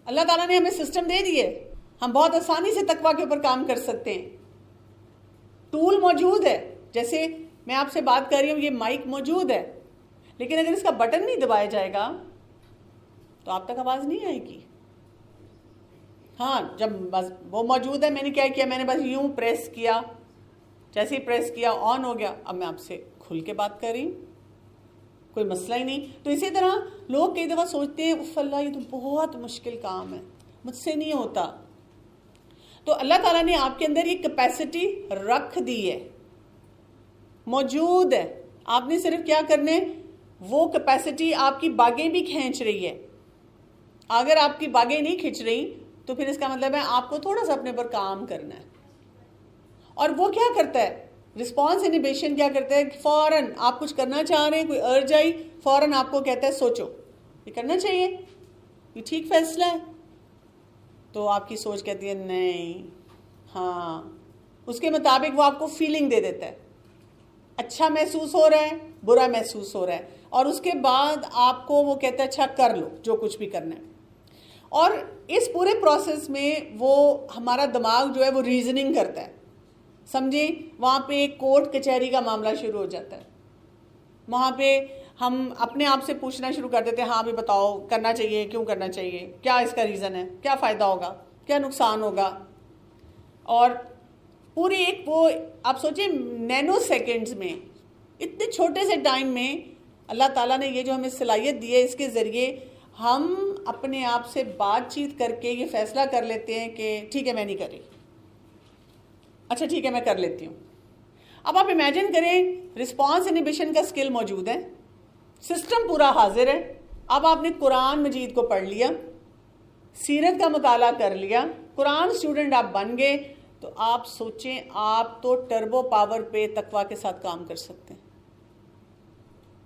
اللہ تعالیٰ نے ہمیں سسٹم دے دیے، ہم بہت آسانی سے تقویٰ کے اوپر کام کر سکتے ہیں، ٹول موجود ہے. جیسے میں آپ سے بات کر رہی ہوں، یہ مائک موجود ہے، لیکن اگر اس کا بٹن نہیں دبایا جائے گا تو آپ تک آواز نہیں آئے گی. ہاں جب بس وہ موجود ہے، میں نے کیا کیا، میں نے بس یوں پریس کیا، جیسے ہی پریس کیا آن ہو گیا. اب میں آپ سے کھل کے بات کر رہی ہوں، کوئی مسئلہ ہی نہیں. تو اسی طرح لوگ کئی دفعہ سوچتے ہیں اف اللہ یہ تو بہت مشکل کام ہے، مجھ سے نہیں ہوتا. تو اللہ تعالیٰ نے آپ کے اندر یہ کیپیسٹی رکھ دی ہے، موجود ہے. آپ نے صرف کیا کرنا ہے، وہ کیپیسٹی آپ کی باگیں بھی کھینچ رہی ہے. اگر آپ کی باگیں نہیں کھینچ رہی تو پھر اس کا مطلب ہے آپ کو تھوڑا سا اپنے پر کام کرنا ہے. اور وہ کیا کرتا ہے، رسپانس انہیبیشن کیا کرتا ہے، فوراً آپ کچھ کرنا چاہ رہے ہیں، کوئی ارج آئی، فوراً آپ کو کہتا ہے سوچو یہ کرنا چاہیے، یہ ٹھیک فیصلہ ہے. تو آپ کی سوچ کہتی ہے نہیں، ہاں، اس کے مطابق وہ آپ کو فیلنگ دے دیتا ہے، اچھا محسوس ہو رہا ہے، برا محسوس ہو رہا ہے، اور اس کے بعد آپ کو وہ کہتا ہے اچھا کر لو جو کچھ بھی کرنا ہے. اور اس پورے پروسیس میں وہ ہمارا دماغ جو ہے وہ ریزننگ کرتا ہے. سمجھیں وہاں پہ ایک کورٹ کچہری کا معاملہ شروع ہو جاتا ہے. وہاں پہ ہم اپنے آپ سے پوچھنا شروع کر دیتے ہیں، ہاں بھی بتاؤ کرنا چاہیے، کیوں کرنا چاہیے، کیا اس کا ریزن ہے، کیا فائدہ ہوگا، کیا نقصان ہوگا. اور پوری ایک وہ آپ سوچیں نینو سیکنڈز میں، اتنے چھوٹے سے ٹائم میں اللہ تعالیٰ نے یہ جو ہمیں صلاحیت دی ہے، اس کے ذریعے ہم اپنے آپ سے بات چیت کر کے یہ فیصلہ کر لیتے ہیں کہ ٹھیک ہے میں نہیں کر رہی، اچھا ٹھیک ہے میں کر لیتی ہوں. اب آپ امیجن کریں رسپانس انہیبیشن کا سکل موجود ہے، سسٹم پورا حاضر ہے. اب آپ نے قرآن مجید کو پڑھ لیا، سیرت کا مطالعہ کر لیا، قرآن اسٹوڈنٹ آپ بن گئے، تو آپ سوچیں آپ تو ٹربو پاور پہ تقویٰ کے ساتھ کام کر سکتے ہیں.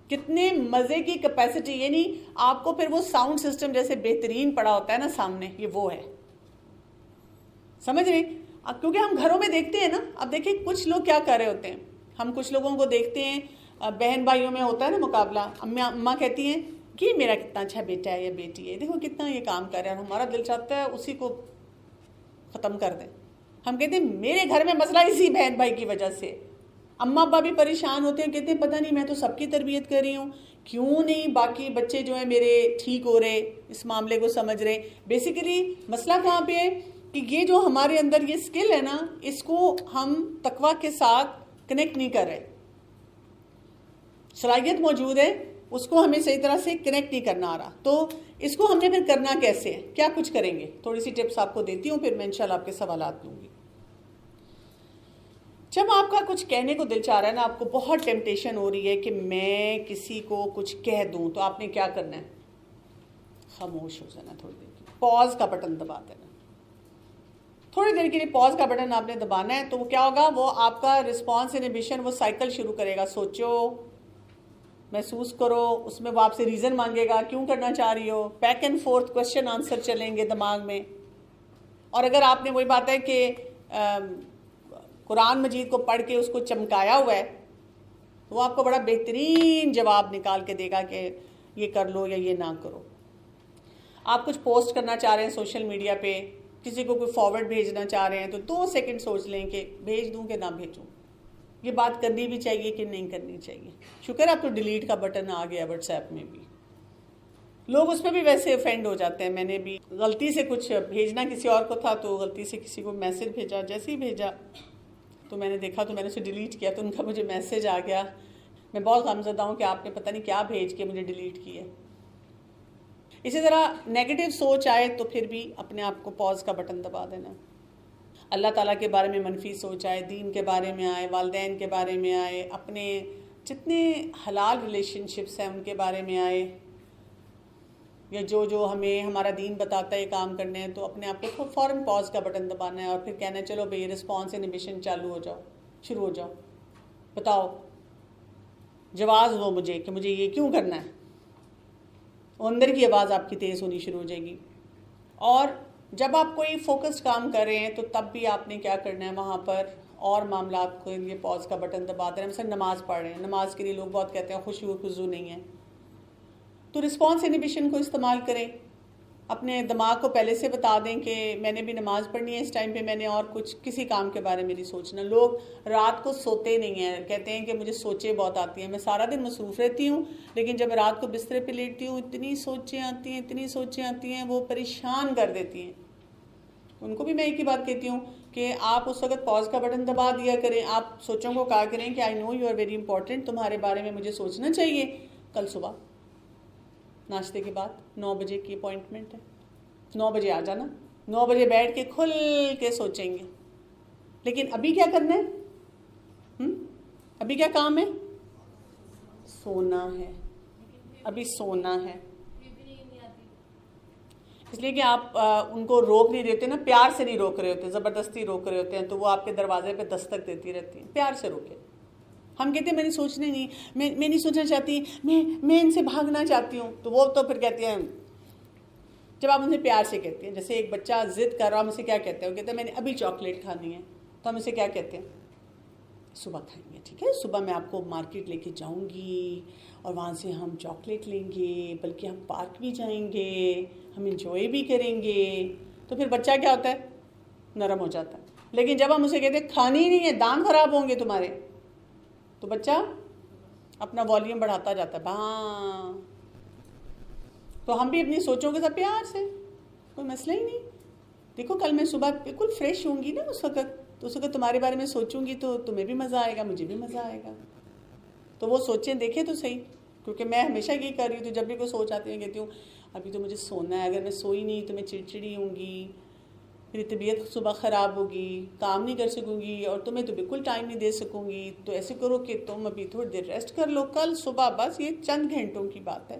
کتنے مزے کی کیپیسٹی، یعنی آپ کو پھر وہ ساؤنڈ سسٹم جیسے بہترین پڑا ہوتا ہے نا سامنے، یہ وہ ہے. سمجھ رہے ہیں؟ کیونکہ ہم گھروں میں دیکھتے ہیں نا، اب دیکھیں کچھ لوگ کیا کر رہے ہوتے ہیں، ہم کچھ لوگوں کو دیکھتے ہیں، بہن بھائیوں میں ہوتا ہے نا مقابلہ، اماں کہتی ہیں کہ میرا کتنا اچھا بیٹا ہے یا بیٹی ہے، دیکھو کتنا یہ کام کر رہا ہے، اور ہمارا دل چاہتا ہے اسی کو ختم کر دیں. ہم کہتے ہیں میرے گھر میں مسئلہ اسی بہن بھائی کی وجہ سے. اماں ابا بھی پریشان ہوتے ہیں، کہتے ہیں پتہ نہیں میں تو سب کی تربیت کر رہی ہوں، کیوں نہیں باقی بچے جو ہیں میرے ٹھیک ہو رہے، اس معاملے کو سمجھ رہے. بیسیکلی مسئلہ کہاں پہ ہے کہ یہ جو ہمارے اندر یہ سکل ہے نا، اس کو ہم تقویٰ کے ساتھ کنیکٹ نہیں کر رہے. صلاحیت موجود ہے، اس کو ہمیں صحیح طرح سے کنیکٹ نہیں کرنا آ رہا. تو اس کو ہم نے پھر کرنا کیسے ہے، کیا کچھ کریں گے، تھوڑی سی ٹپس آپ کو دیتی ہوں، پھر میں انشاءاللہ آپ کے سوالات لوں گی. جب آپ کا کچھ کہنے کو دل چاہ رہا ہے نا، آپ کو بہت ٹیمپٹیشن ہو رہی ہے کہ میں کسی کو کچھ کہہ دوں، تو آپ نے کیا کرنا ہے، خاموش ہو جانا، تھوڑی دیر کے لیے پاز کا بٹن دبا دینا. تھوڑی دیر کے لیے پاز کا بٹن آپ نے دبانا ہے، تو وہ کیا ہوگا، وہ آپ کا رسپانس انہیبیشن وہ سائیکل شروع کرے گا. سوچو، محسوس کرو، اس میں وہ آپ سے ریزن مانگے گا کیوں کرنا چاہ رہی ہو، back and forth question answer چلیں گے دماغ میں. اور اگر آپ نے وہی بات ہے کہ قرآن مجید کو پڑھ کے اس کو چمکایا ہوا ہے، تو وہ آپ کو بڑا بہترین جواب نکال کے دے گا کہ یہ کر لو یا یہ نہ کرو. آپ کچھ پوسٹ کرنا چاہ رہے ہیں سوشل میڈیا پہ، کسی کو کوئی فارورڈ بھیجنا چاہ رہے ہیں، تو 2 سیکنڈ سوچ لیں کہ بھیج دوں کہ نہ بھیجوں، یہ بات کرنی بھی چاہیے کہ نہیں کرنی چاہیے. شکر اب تو ڈیلیٹ کا بٹن آ گیا واٹس ایپ میں بھی. لوگ اس پہ بھی ویسے افینڈ ہو جاتے ہیں. میں نے بھی غلطی سے کچھ بھیجنا کسی اور کو تھا، تو غلطی سے کسی کو میسج بھیجا، جیسے ہی بھیجا تو میں نے دیکھا تو میں نے اسے ڈیلیٹ کیا، تو ان کا مجھے میسج آ گیا. میں بہت غمزدہ ہوں کہ آپ نے پتہ نہیں کیا بھیج کے مجھے ڈیلیٹ کیا. اسی طرح نیگیٹو سوچ آئے تو پھر بھی اپنے آپ کو پاز کا بٹن دبا دینا. اللہ تعالیٰ کے بارے میں منفی سوچ آئے، دین کے بارے میں آئے، والدین کے بارے میں آئے، اپنے جتنے حلال ریلیشن شپس ہیں ان کے بارے میں آئے، یا جو ہمیں ہمارا دین بتاتا ہے یہ کام کرنے ہیں، تو اپنے آپ کو فوراً پاز کا بٹن دبانا ہے اور پھر کہنا ہے چلو بھئی رسپانس انہیبیشن چالو ہو جاؤ، شروع ہو جاؤ، بتاؤ، جواز دو مجھے کہ مجھے یہ کیوں کرنا ہے. اندر کی آواز آپ کی تیز ہونی شروع ہو جائے گی. اور جب آپ کوئی فوکسڈ کام کر رہے ہیں تو تب بھی آپ نے کیا کرنا ہے، وہاں پر اور معاملات کے لیے پاز کا بٹن دبا دینا. مثلا نماز پڑھ رہے ہیں، نماز کے لیے لوگ بہت کہتے ہیں خشوع خضوع نہیں ہے، تو رسپانس انہیبیشن کو استعمال کریں. اپنے دماغ کو پہلے سے بتا دیں کہ میں نے بھی نماز پڑھنی ہے اس ٹائم پہ، میں نے اور کچھ کسی کام کے بارے میں نہیں سوچنا. لوگ رات کو سوتے نہیں ہیں، کہتے ہیں کہ مجھے سوچیں بہت آتی ہیں. میں سارا دن مصروف رہتی ہوں، لیکن جب رات کو بسترے پہ لیٹتی ہوں اتنی سوچیں آتی ہیں، وہ پریشان کر دیتی ہیں. ان کو بھی میں ایک ہی بات کہتی ہوں کہ آپ اس وقت پاز کا بٹن دبا دیا کریں. آپ سوچوں کو کہا کریں کہ آئی نو یو آر ویری امپورٹنٹ، تمہارے بارے میں مجھے سوچنا چاہیے. کل صبح ناشتے کے بعد 9 بجے کی اپوائنٹمنٹ ہے، 9 بجے آ جانا. 9 بجے بیٹھ کے کھل کے سوچیں گے. لیکن ابھی کیا کرنا ہے؟ ابھی کیا کام ہے؟ سونا ہے. ابھی سونا ہے. اس لیے کہ آپ ان کو روک نہیں دیتے نا، پیار سے نہیں روک رہے ہوتے، زبردستی روک رہے ہوتے ہیں تو وہ آپ کے دروازے پہ دستک دیتی رہتی ہیں. پیار سے روکے. ہم کہتے ہیں میں نے سوچنا نہیں، میں نہیں سوچنا چاہتی، میں ان سے بھاگنا چاہتی ہوں. تو وہ تو پھر کہتے ہیں، جب آپ ان سے پیار سے کہتے ہیں، جیسے ایک بچہ ضد کر رہا ہم اسے کیا کہتے ہیں، وہ کہتے ہیں میں نے ابھی چاکلیٹ کھانی ہے، تو ہم اسے کیا کہتے ہیں؟ صبح کھائیں گے، ٹھیک ہے، صبح میں آپ کو مارکیٹ لے کے جاؤں گی اور وہاں سے ہم چاکلیٹ لیں گے، بلکہ ہم پارک بھی جائیں گے، ہم انجوائے بھی کریں گے. تو پھر بچہ کیا ہوتا ہے؟ نرم ہو جاتا ہے. لیکن جب ہم اسے کہتے ہیں کھانی نہیں ہے، دانت خراب ہوں گے تمہارے، تو بچہ اپنا والیوم بڑھاتا جاتا ہے. ہاں، تو ہم بھی اپنی سوچوں کے ساتھ پیار سے، کوئی مسئلہ ہی نہیں. دیکھو کل میں صبح بالکل فریش ہوں گی نا، اس وقت تمہارے بارے میں سوچوں گی تو تمہیں بھی مزہ آئے گا، مجھے بھی مزہ آئے گا. تو وہ سوچیں دیکھیں تو صحیح، کیونکہ میں ہمیشہ یہی کر رہی ہوں. تو جب بھی کوئی سوچ آتی ہے کہتی ہوں ابھی تو مجھے سونا ہے، اگر میں سوئی نہیں تو میں چڑچڑی ہوں گی، میری طبیعت صبح خراب ہوگی، کام نہیں کر سکوں گی، اور تمہیں تو بالکل ٹائم نہیں دے سکوں گی. تو ایسے کرو کہ تم ابھی تھوڑی دیر ریسٹ کر لو، کل صبح بس یہ چند گھنٹوں کی بات ہے.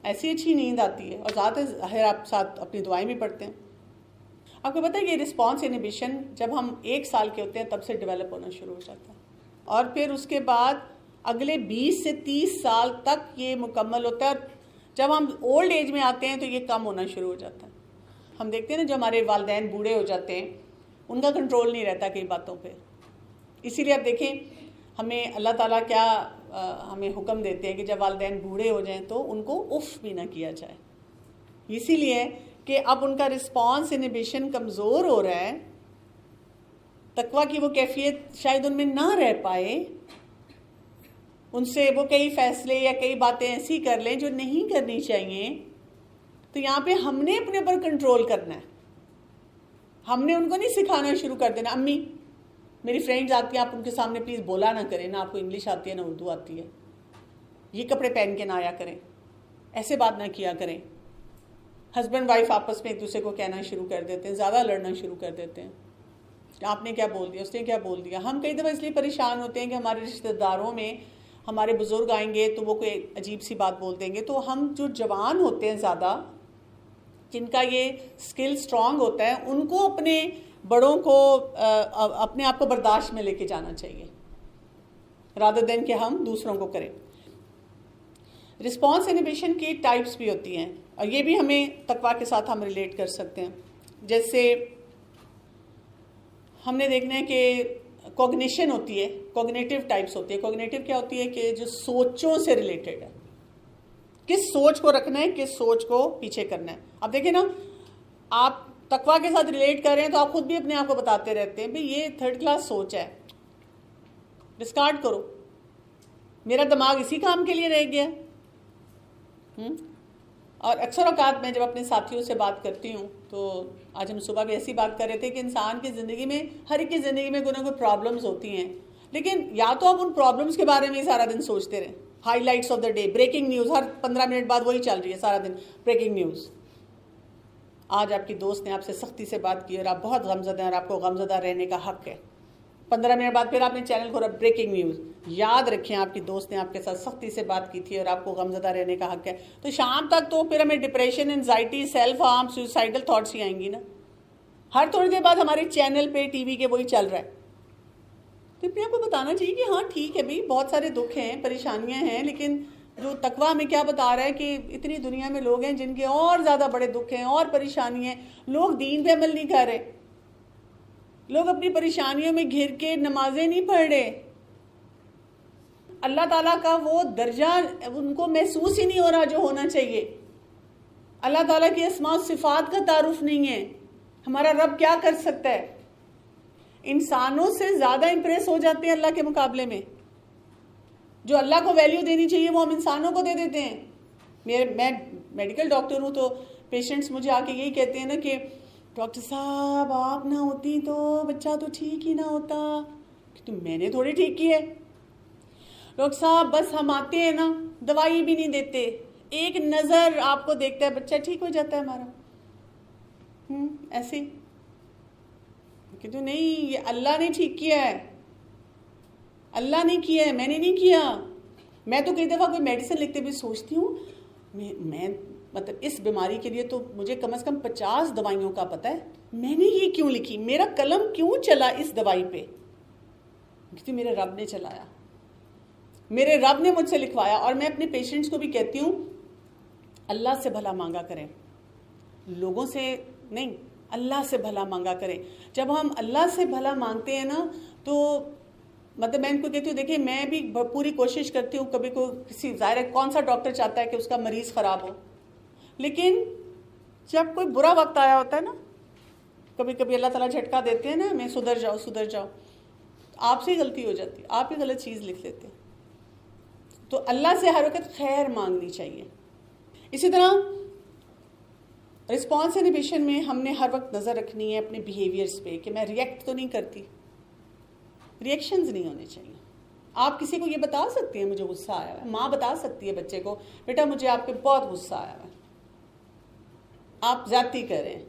ایسی اچھی نیند آتی ہے، اور ذات ظاہر آپ ساتھ اپنی دعائیں بھی پڑھتے ہیں. آپ کو پتہ ہے یہ رسپانس انہیبیشن جب ہم 1 سال کے ہوتے ہیں تب سے ڈیولپ ہونا شروع ہو جاتا ہے، اور پھر اس کے بعد اگلے 20 سے 30 سال تک یہ مکمل ہوتا ہے. جب ہم اولڈ ایج میں آتے ہیں تو یہ کم ہونا شروع ہو جاتا ہے. ہم دیکھتے ہیں نا جو ہمارے والدین بوڑھے ہو جاتے ہیں ان کا کنٹرول نہیں رہتا کئی باتوں پہ. اسی لیے آپ دیکھیں ہمیں اللہ تعالیٰ کیا ہمیں حکم دیتے ہیں کہ جب والدین بوڑھے ہو جائیں تو ان کو اف بھی نہ کیا جائے. اسی لیے کہ اب ان کا رسپانس انہیبیشن کمزور ہو رہا ہے، تقویٰ کی وہ کیفیت شاید ان میں نہ رہ پائے، ان سے وہ کئی فیصلے یا کئی باتیں ایسی کر لیں جو نہیں کرنی چاہیے. تو یہاں پہ ہم نے اپنے اوپر کنٹرول کرنا ہے. ہم نے ان کو نہیں سکھانا شروع کر دینا. امی میری فرینڈز آتی ہیں، آپ ان کے سامنے پلیز بولا نہ کریں، نہ آپ کو انگلش آتی ہے نہ اردو آتی ہے، یہ کپڑے پہن کے نہ آیا کریں، ایسے بات نہ کیا کریں. ہسبینڈ وائف آپس میں ایک دوسرے کو کہنا شروع کر دیتے ہیں، زیادہ لڑنا شروع کر دیتے ہیں. آپ نے کیا بول دیا، اس نے کیا بول دیا. ہم کئی دفعہ اس لیے پریشان ہوتے ہیں کہ ہمارے رشتہ داروں میں ہمارے بزرگ آئیں گے تو وہ کوئی عجیب سی بات بول دیں گے. تو ہم جو جوان ہوتے ہیں زیادہ، جن کا یہ سکل سٹرونگ ہوتا ہے، ان کو اپنے بڑوں کو اپنے آپ کو برداشت میں لے کے جانا چاہیے رادر دین کہ ہم دوسروں کو کریں. رسپانس انہیبیشن کی ٹائپس بھی ہوتی ہیں، اور یہ بھی ہمیں تقویٰ کے ساتھ ہم ریلیٹ کر سکتے ہیں. جیسے ہم نے دیکھنا ہے کہ کوگنیشن ہوتی ہے، کوگنیٹیو ٹائپس ہوتی ہے. کوگنیٹیو کیا ہوتی ہے کہ جو سوچوں سے ریلیٹڈ ہے، کس سوچ کو رکھنا ہے، کس سوچ کو پیچھے کرنا ہے. اب دیکھیں نا، آپ تقویٰ کے ساتھ ریلیٹ کر رہے ہیں تو آپ خود بھی اپنے آپ کو بتاتے رہتے ہیں بھئی یہ 3rd کلاس سوچ ہے، ڈسکارڈ کرو، میرا دماغ اسی کام کے لیے رہ گیا. اور اکثر اوقات میں جب اپنے ساتھیوں سے بات کرتی ہوں، تو آج ہم صبح بھی ایسی بات کر رہے تھے کہ انسان کی زندگی میں، ہر ایک کی زندگی میں کوئی نہ کوئی پرابلمز ہوتی ہیں، لیکن یا تو آپ ان پرابلمز کے بارے میں ہی سارا دن سوچتے رہیں. High lights of the day, breaking news, Hare 15 minute بعد وہی چل رہی ہے سارا دن، بریکنگ نیوز. آج آپ کی دوست نے آپ سے سختی سے بات کی اور آپ بہت غمزدہ ہیں اور آپ کو غمزدہ رہنے کا حق ہے. 15 منٹ بعد پھر آپ نے چینل کھولا، بریکنگ نیوز. یاد رکھیں آپ کی دوست نے آپ کے ساتھ سختی سے بات کی تھی اور آپ کو غمزدہ رہنے کا حق ہے. تو شام تک تو پھر ہمیں depression, anxiety, self harm, suicidal thoughts ہی آئیں گی نا. ہر تھوڑی دیر بعد ہمارے چینل پہ ٹی وی کے وہی چل رہا ہے. تو اپنے آپ کو بتانا چاہیے کہ ہاں ٹھیک ہے بھئی، بہت سارے دکھ ہیں، پریشانیاں ہیں، لیکن جو تقویٰ ہمیں کیا بتا رہا ہے کہ اتنی دنیا میں لوگ ہیں جن کے اور زیادہ بڑے دکھ ہیں اور پریشانیاں ہیں. لوگ دین پہ عمل نہیں کر رہے، لوگ اپنی پریشانیوں میں گھر کے نمازیں نہیں پڑھ رہے. اللہ تعالیٰ کا وہ درجہ ان کو محسوس ہی نہیں ہو رہا جو ہونا چاہیے. اللہ تعالیٰ کی اسماء و صفات کا تعارف نہیں ہے. ہمارا رب کیا کر سکتا ہے؟ انسانوں سے زیادہ امپریس ہو جاتے ہیں اللہ کے مقابلے میں. جو اللہ کو ویلیو دینی چاہیے وہ ہم انسانوں کو دے دیتے ہیں. میں میڈیکل ڈاکٹر ہوں تو پیشنٹس مجھے آ کے یہی کہتے ہیں نا کہ ڈاکٹر صاحب آپ نہ ہوتی تو بچہ تو ٹھیک ہی نہ ہوتا. تو میں نے تھوڑی ٹھیک کی ہے. ڈاکٹر صاحب بس ہم آتے ہیں نا, دوائی بھی نہیں دیتے, ایک نظر آپ کو دیکھتا ہے بچہ ٹھیک ہو جاتا ہے ہمارا. ایسے کہ تو نہیں, یہ اللہ نے ٹھیک کیا ہے, اللہ نے کیا ہے, میں نے نہیں کیا. میں تو کئی دفعہ کوئی میڈیسن لکھتے بھی سوچتی ہوں میں مطلب اس بیماری کے لیے تو مجھے کم از کم 50 دوائیوں کا پتہ ہے, میں نے یہ کیوں لکھی, میرا قلم کیوں چلا اس دوائی پہ؟ کیونکہ میرے رب نے چلایا, میرے رب نے مجھ سے لکھوایا. اور میں اپنے پیشنٹس کو بھی کہتی ہوں اللہ سے بھلا مانگا کریں, لوگوں سے نہیں, اللہ سے بھلا مانگا کریں. جب ہم اللہ سے بھلا مانگتے ہیں نا تو مطلب میں ان کو کہتی ہوں دیکھیں میں بھی پوری کوشش کرتی ہوں, کبھی کسی ظاہر ہے کون سا ڈاکٹر چاہتا ہے کہ اس کا مریض خراب ہو, لیکن جب کوئی برا وقت آیا ہوتا ہے نا, کبھی کبھی اللہ تعالیٰ جھٹکا دیتے ہیں نا, میں سدھر جاؤ سدھر جاؤ, آپ سے ہی غلطی ہو جاتی ہے, آپ ہی غلط چیز لکھ لیتے ہیں. تو اللہ سے ہر وقت خیر مانگنی چاہیے. اسی طرح رسپانس انہیبیشن میں ہم نے ہر وقت نظر رکھنی ہے اپنے بیہیویئرس پہ کہ میں ریئیکٹ تو نہیں کرتی. ریئیکشنز نہیں ہونے چاہیے. آپ کسی کو یہ بتا سکتے ہیں مجھے غصہ آیا ہے, ماں بتا سکتی ہے بچے کو بیٹا مجھے آپ پہ بہت غصہ آیا ہے, آپ زیادتی کریں,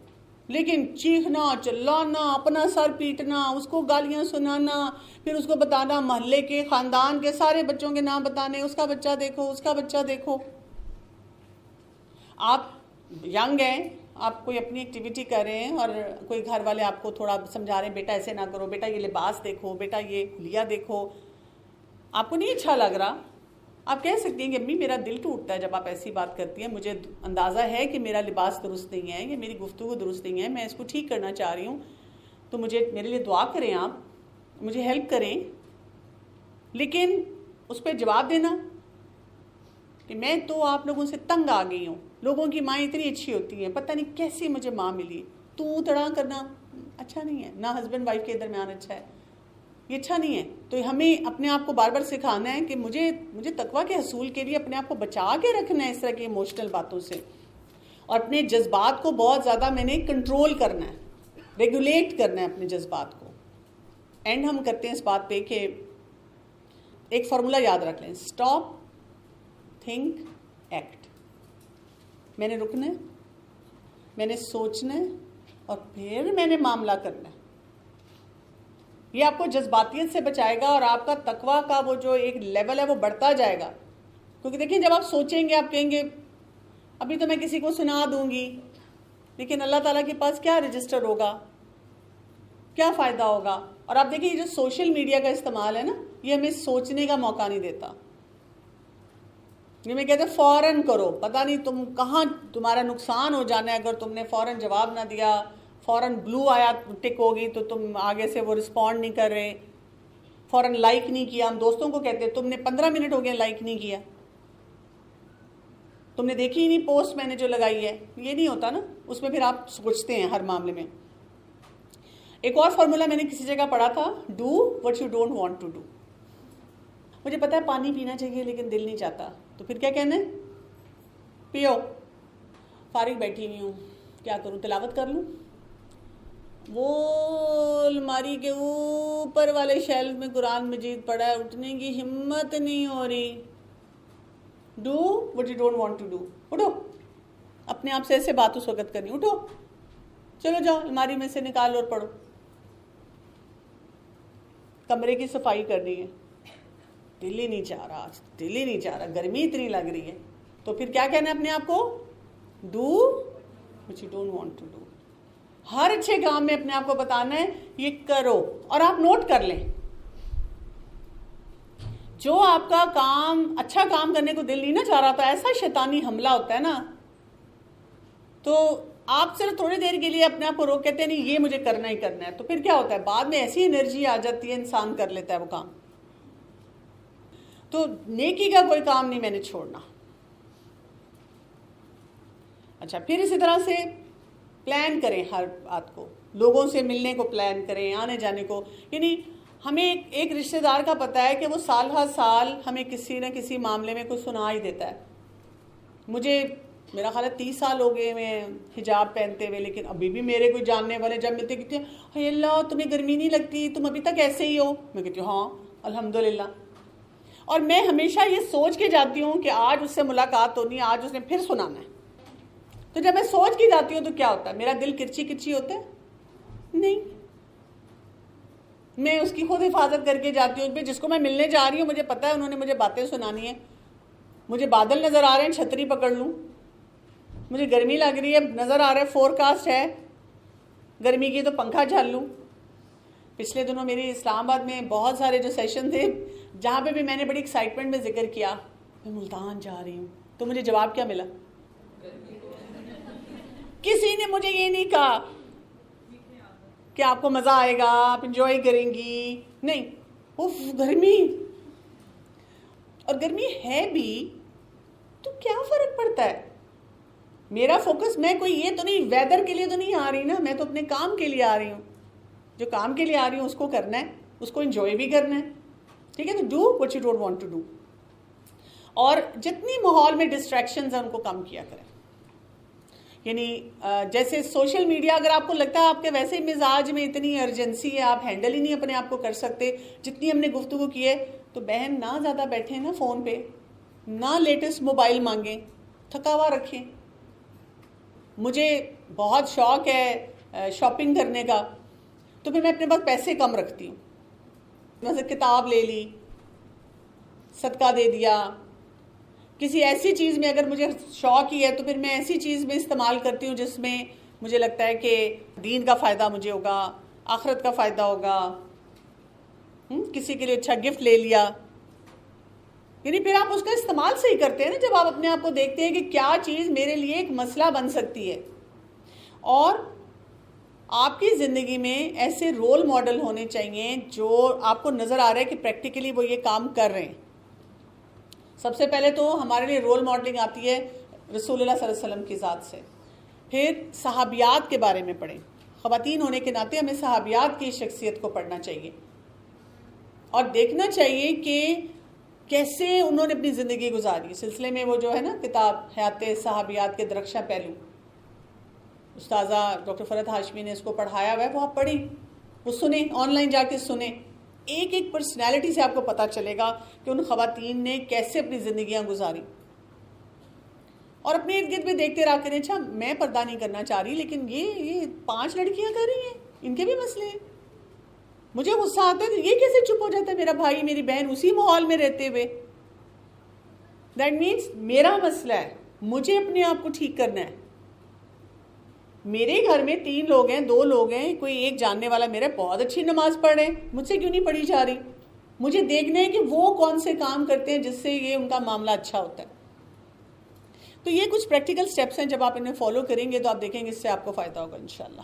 لیکن چیخنا چلانا, اپنا سر پیٹنا, اس کو گالیاں سنانا, پھر اس کو بتانا محلے کے خاندان کے سارے بچوں کے نام بتانے, اس کا بچہ دیکھو اس کا بچہ دیکھو. آپ ینگ ہیں, آپ کوئی اپنی ایکٹیویٹی کر رہے ہیں اور کوئی گھر والے آپ کو تھوڑا سمجھا رہے ہیں بیٹا ایسے نہ کرو, بیٹا یہ لباس دیکھو, بیٹا یہ حلیہ دیکھو, آپ کو نہیں اچھا لگ رہا, آپ کہہ سکتی ہیں کہ امی میرا دل ٹوٹتا ہے جب آپ ایسی بات کرتی ہیں, مجھے اندازہ ہے کہ میرا لباس درست نہیں ہے, یہ میری گفتگو درست نہیں ہے, میں اس کو ٹھیک کرنا چاہ رہی ہوں, تو میرے لیے دعا کریں, آپ مجھے ہیلپ کریں. لیکن اس پہ جواب دینا کہ میں تو آپ لوگوں سے تنگ آ گئی ہوں, لوگوں کی ماں اتنی اچھی ہوتی ہیں, پتہ نہیں کیسی مجھے ماں ملی, تو تڑا کرنا اچھا نہیں ہے, نہ ہسبینڈ وائف کے درمیان اچھا ہے, یہ اچھا نہیں ہے. تو ہمیں اپنے آپ کو بار بار سکھانا ہے کہ مجھے تقویٰ کے حصول کے لیے اپنے آپ کو بچا کے رکھنا ہے اس طرح کی ایموشنل باتوں سے, اور اپنے جذبات کو بہت زیادہ میں نے کنٹرول کرنا ہے, ریگولیٹ کرنا ہے اپنے جذبات کو. اینڈ ہم کرتے ہیں اس بات پہ کہ ایک فارمولہ یاد رکھ لیں, اسٹاپ تھنک ایکٹ. میں نے رکنا ہے, میں نے سوچنا ہے, اور پھر میں نے معاملہ کرنا ہے. یہ آپ کو جذباتیت سے بچائے گا اور آپ کا تقویٰ کا وہ جو ایک لیول ہے وہ بڑھتا جائے گا. کیونکہ دیکھیں جب آپ سوچیں گے آپ کہیں گے ابھی تو میں کسی کو سنا دوں گی, لیکن اللہ تعالیٰ کے پاس کیا رجسٹر ہوگا, کیا فائدہ ہوگا. اور آپ دیکھیں یہ جو سوشل میڈیا کا استعمال ہے نا, یہ ہمیں سوچنے کا موقع نہیں دیتا. یہ میں کہتے ہیں فوراً کرو, پتہ نہیں تم کہاں تمہارا نقصان ہو جانا ہے اگر تم نے فوراً جواب نہ دیا, فوراً بلو آیا ٹک ہوگی تو تم آگے سے وہ رسپونڈ نہیں کر رہے, فوراً لائک نہیں کیا. ہم دوستوں کو کہتے ہیں تم نے 15 منٹ ہو گئے لائک نہیں کیا, تم نے دیکھی ہی نہیں پوسٹ میں نے جو لگائی ہے. یہ نہیں ہوتا نا, اس میں پھر آپ سوچتے ہیں ہر معاملے میں. ایک اور فارمولا میں نے کسی جگہ پڑھا تھا, do what you don't want to do. مجھے پتا ہے پانی پینا چاہیے لیکن دل نہیں چاہتا, تو پھر کیا کہنا ہے, پیو. فارغ بیٹھی ہوئی ہوں, کیا کروں, تلاوت کر لوں. وہ الماری کے اوپر والے شیلف میں قرآن مجید پڑھا ہے, اٹھنے کی ہمت نہیں ہو رہی. Do what you don't want to do. اٹھو, اپنے آپ سے ایسے بات اس وقت کرنی, اٹھو چلو جاؤ الماری میں سے نکال اور پڑھو. کمرے کی صفائی کرنی ہے, دل ہی نہیں چاہ رہا, آج دل ہی نہیں چاہ رہا, گرمی اتنی لگ رہی ہے, تو پھر کیا کہنا ہے اپنے آپ کو, do what you don't want to do. ہر اچھے کام میں اپنے آپ کو بتانا ہے یہ کرو. اور آپ نوٹ کر لیں جو آپ کا کام اچھا کام کرنے کو دل نہیں نہ چاہ رہا تو ایسا شیطانی حملہ ہوتا ہے نا, تو آپ صرف تھوڑی دیر کے لیے اپنے آپ کو روک کہتے ہیں نہیں یہ مجھے کرنا ہی کرنا ہے, تو پھر کیا ہوتا ہے بعد میں ایسی انرجی آ جاتی ہے انسان کر لیتا ہے وہ کام. تو نیکی کا کوئی کام نہیں میں نے چھوڑنا. اچھا، پھر اسی طرح سے پلان کریں ہر بات کو، لوگوں سے ملنے کو پلان کریں، آنے جانے کو. یعنی ہمیں ایک رشتہ دار کا پتہ ہے کہ وہ سال ہر سال ہمیں کسی نہ کسی معاملے میں کچھ سنا ہی دیتا ہے. مجھے میرا خیال ہے 30 سال ہو گئے میں حجاب پہنتے ہوئے، لیکن ابھی بھی میرے کوئی جاننے والے جب ملتے کہتے ہیں اے اللہ تمہیں گرمی نہیں لگتی، تم ابھی تک ایسے ہی ہو. میں کہتی ہوں ہاں الحمدللہ. اور میں ہمیشہ یہ سوچ کے جاتی ہوں کہ آج اس سے ملاقات ہونی ہے، آج اس نے پھر سنانا ہے. تو جب میں سوچ کے جاتی ہوں تو کیا ہوتا ہے؟ میرا دل کرچی کرچی ہوتا ہے؟ نہیں. میں اس کی خود حفاظت کر کے جاتی ہوں. جس کو میں ملنے جا رہی ہوں مجھے پتا ہے انہوں نے مجھے باتیں سنانی ہیں. مجھے بادل نظر آ رہے ہیں، چھتری پکڑ لوں. مجھے گرمی لگ رہی ہے، نظر آ رہا ہے فور کاسٹ ہے گرمی کی، تو پنکھا جھال لوں. پچھلے دنوں میری اسلام آباد میں بہت سارے جو سیشن تھے جہاں پہ بھی میں نے بڑی ایکسائٹمنٹ میں ذکر کیا میں ملتان جا رہی ہوں، تو مجھے جواب کیا ملا؟ کسی نے مجھے یہ نہیں کہا کہ آپ کو مزہ آئے گا، آپ انجوائے کریں گی. نہیں، اوف گرمی. اور گرمی ہے بھی تو کیا فرق پڑتا ہے؟ میرا فوکس، میں کوئی یہ تو نہیں ویدر کے لیے تو نہیں آ رہی نا، میں تو اپنے کام کے لیے آ رہی ہوں. جو کام کے لیے آ رہی ہوں اس کو کرنا ہے، اس کو انجوائے بھی کرنا ہے. ٹھیک ہے، تو do what you don't want to do. اور جتنی ماحول میں ڈسٹریکشنز ہیں ان کو کم کیا کریں. یعنی جیسے سوشل میڈیا، اگر آپ کو لگتا ہے آپ کے ویسے مزاج میں اتنی ارجنسی ہے، آپ ہینڈل ہی نہیں اپنے آپ کو کر سکتے جتنی ہم نے گفتگو کی ہے، تو بہن نہ زیادہ بیٹھیں نا فون پہ، نہ لیٹسٹ موبائل مانگیں، تھکا ہوا رکھیں. مجھے بہت شوق ہے شاپنگ کرنے کا، تو پھر میں اپنے پاس پیسے کم رکھتی ہوں. مثلا کتاب لے لی، صدقہ دے دیا. کسی ایسی چیز میں اگر مجھے شوق ہی ہے تو پھر میں ایسی چیز میں استعمال کرتی ہوں جس میں مجھے لگتا ہے کہ دین کا فائدہ مجھے ہوگا، آخرت کا فائدہ ہوگا. کسی کے لیے اچھا گفٹ لے لیا. یعنی پھر آپ اس کا استعمال صحیح کرتے ہیں نا، جب آپ اپنے آپ کو دیکھتے ہیں کہ کیا چیز میرے لیے ایک مسئلہ بن سکتی ہے. اور آپ کی زندگی میں ایسے رول ماڈل ہونے چاہیے جو آپ کو نظر آ رہا ہے کہ پریکٹیکلی وہ یہ کام کر رہے ہیں. سب سے پہلے تو ہمارے لیے رول ماڈلنگ آتی ہے رسول اللہ صلی اللہ علیہ وسلم کی ذات سے. پھر صحابیات کے بارے میں پڑھیں. خواتین ہونے کے ناطے ہمیں صحابیات کی شخصیت کو پڑھنا چاہیے اور دیکھنا چاہیے کہ کیسے انہوں نے اپنی زندگی گزاری. سلسلے میں وہ جو ہے نا کتاب حیات صحابیات کے درخشاں پہلو، استاذہ ڈاکٹر فرحت ہاشمی نے اس کو پڑھایا ہوا ہے، وہ آپ پڑھیں، وہ سنیں، آن لائن جا کے سنیں. ایک ایک پرسنالٹی سے آپ کو پتہ چلے گا کہ ان خواتین نے کیسے اپنی زندگیاں گزاری. اور اپنے ارد گرد بھی دیکھتے رہا کریں. اچھا میں پردہ نہیں کرنا چاہ رہی لیکن یہ 5 لڑکیاں کر رہی ہیں، ان کے بھی مسئلے ہیں. مجھے غصہ آتا ہے تو یہ کیسے چپ ہو جاتا ہے میرا بھائی میری بہن اسی ماحول میں رہتے ہوئے؟ دیٹ مینس میرا مسئلہ ہے، مجھے اپنے آپ کو ٹھیک کرنا ہے. میرے گھر میں 3 لوگ ہیں، 2 لوگ ہیں، کوئی ایک جاننے والا میرا بہت اچھی نماز پڑھ رہے ہیں، مجھ سے کیوں نہیں پڑھی جا رہی؟ مجھے دیکھنا ہے کہ وہ کون سے کام کرتے ہیں جس سے یہ ان کا معاملہ اچھا ہوتا ہے. تو یہ کچھ پریکٹیکل سٹیپس ہیں، جب آپ انہیں فالو کریں گے تو آپ دیکھیں گے اس سے آپ کو فائدہ ہوگا انشاءاللہ.